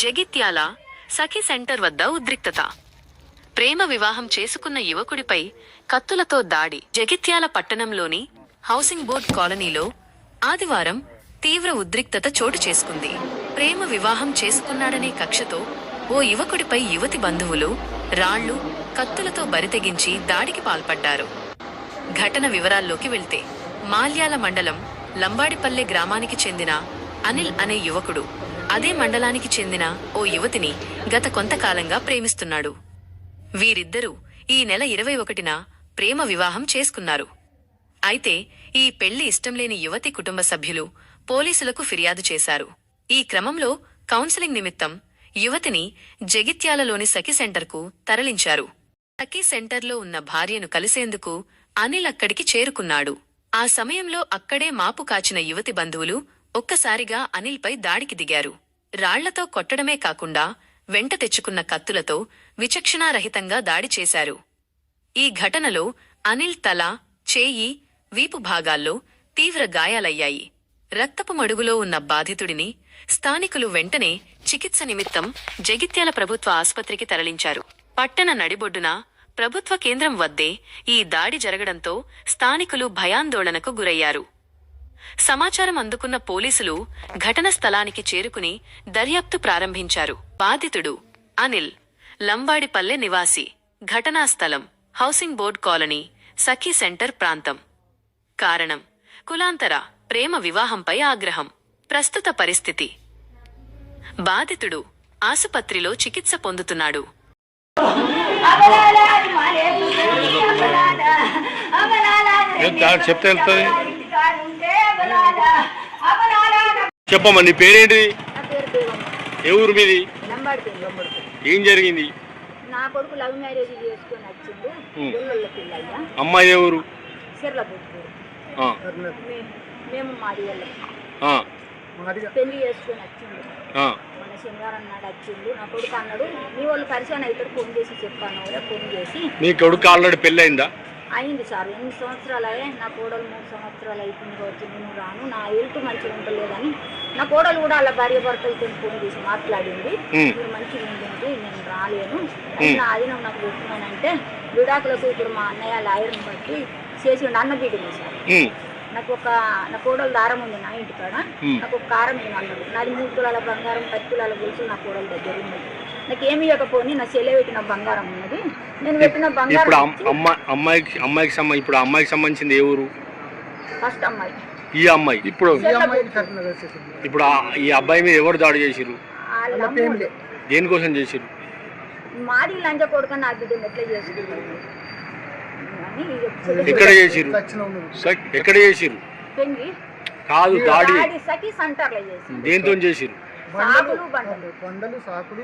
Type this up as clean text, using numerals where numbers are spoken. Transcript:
జగిత్యాల సఖీ centre వద్ద ఉద్రిక్తత. ప్రేమ వివాహం చేసుకున్న యువకుడిపై కత్తులతో దాడి. జగిత్యాల పట్టణంలోని హౌసింగ్ బోర్డ్ కాలనీలో ఆదివారం తీవ్ర ఉద్రిక్తత చోటు చేసుకుంది. ప్రేమ వివాహం చేసుకున్నాడనే కక్షతో ఓ యువకుడిపై యువతి బంధువులు రాళ్లు, కత్తులతో బరితెగించి దాడికి పాల్పడ్డారు. ఘటన వివరాల్లోకి వెళ్తే మాల్యాల మండలం లంబాడిపల్లె గ్రామానికి చెందిన అనిల్ అనే యువకుడు అదే మండలానికి చెందిన ఓ యువతిని గత కొంతకాలంగా ప్రేమిస్తున్నాడు. వీరిద్దరూ ఈ నెల 21న ప్రేమ వివాహం చేసుకున్నారు. అయితే ఈ పెళ్లి ఇష్టంలేని యువతి కుటుంబ సభ్యులు పోలీసులకు ఫిర్యాదు చేశారు. ఈ క్రమంలో కౌన్సిలింగ్ నిమిత్తం యువతిని జగిత్యాలలోని సఖీ సెంటర్కు తరలించారు. సఖీ సెంటర్లో ఉన్న భార్యను కలిసేందుకు అనిల్ అక్కడికి చేరుకున్నాడు. ఆ సమయంలో అక్కడే మాపు కాచిన యువతి బంధువులు ఒక్కసారిగా అనిల్పై దాడికి దిగారు. రాళ్లతో కొట్టడమే కాకుండా వెంట తెచ్చుకున్న కత్తులతో విచక్షణారహితంగా దాడి చేశారు. ఈ ఘటనలో అనిల్ తల, చేయి, వీపు భాగాల్లో తీవ్ర గాయాలయ్యాయి. రక్తపు మడుగులో ఉన్న బాధితుడిని స్థానికులు వెంటనే చికిత్స నిమిత్తం జగిత్యాల ప్రభుత్వ ఆసుపత్రికి తరలించారు. పట్టణ నడిబొడ్డున ప్రభుత్వ కేంద్రం వద్దే ఈ దాడి జరగడంతో స్థానికులు భయాందోళనకు గురయ్యారు. సమాచారం అందుకున్న పోలీసులు ఘటన స్థలానికి చేరుకుని దర్యాప్తు ప్రారంభించారు. బాధితుడు అనిల్ లంబాడిపల్లె నివాసి. ఘటనా స్థలం హౌసింగ్ బోర్డ్ కాలనీ, సఖీ సెంటర్ ప్రాంతం. కారణం కులాంతర ప్రేమ వివాహంపై ఆగ్రహం. ప్రస్తుత పరిస్థితి: బాధితుడు ఆసుపత్రిలో చికిత్స పొందుతున్నాడు. చెప్పమ్మా, నీ పేరేంటిది? ఏ ఊరు మీది? ఏం జరిగింది? నా కొడుకు లవ్ మ్యారేజ్ చేసుకొని వచ్చిండు. అమ్మాయి ఏ ఊరు? మేము మాది పెళ్లి చేసుకొని వచ్చిండు. మన శనివారం నాడు వచ్చిండు. నా కొడుకు అన్నాడు, మీ వాళ్ళు పరిచయం అవుతారు, ఫోన్ చేసి చెప్పాను. ఫోన్ చేసి, మీ కొడుకు ఆల్రెడీ పెళ్లి అయిందా? అయింది సార్. 8 సంవత్సరాలు అయ్యే. నా కోడలు 3 సంవత్సరాలు అయిపోయింది కావచ్చు. నేను రాను, నా హెల్త్ మంచిగా ఉండలేదని నా కోడలు కూడా అలా భార్య భర్తలతో ఫోన్ చేసి మాట్లాడింది. మీరు మంచిగా ఉండండి, నేను రాలేను, నా ఆధీనం నాకు పెట్టుకున్నానంటే విడాకులకు ఇప్పుడు మా అన్నయ్య లాయర్ని బట్టి చేసిండు. అన్న బీటింగ్ సార్. నా కోడలు దారం ఉంది నా ఇంటికాడ. నాకు ఒక కారం ఏమన్నాడు. నాది 3 తులాల బంగారం, 10 తులాల గొలుసు నా కోడల దగ్గర ఉంది. నాకేమి ఇవ్వకపోని నా చెల్లె పెట్టిన బంగారం ఉన్నది. నేను పెట్టిన బంగారం ఇప్పుడు అమ్మాయికి సంబంధించింది ఏ ఊరు? ఫస్ట్ అమ్మాయి. ఈ అమ్మాయి ఇప్పుడు ఈ అబ్బాయి మీద ఎవరు దాడి చేసిరు? దేనికోసం చేసిరు? మాది లంచ కొడుకు నా బిడ్డ ఎట్లా చేసుకున్నారు? ఎక్కడ చేసిరు? ఎక్కడ చేసిరు? కాదు, దాడి సఖీ సెంటర్లో చేసిరు. దేంతో చేసిరు? సాకులు, బండలు, సాకులు.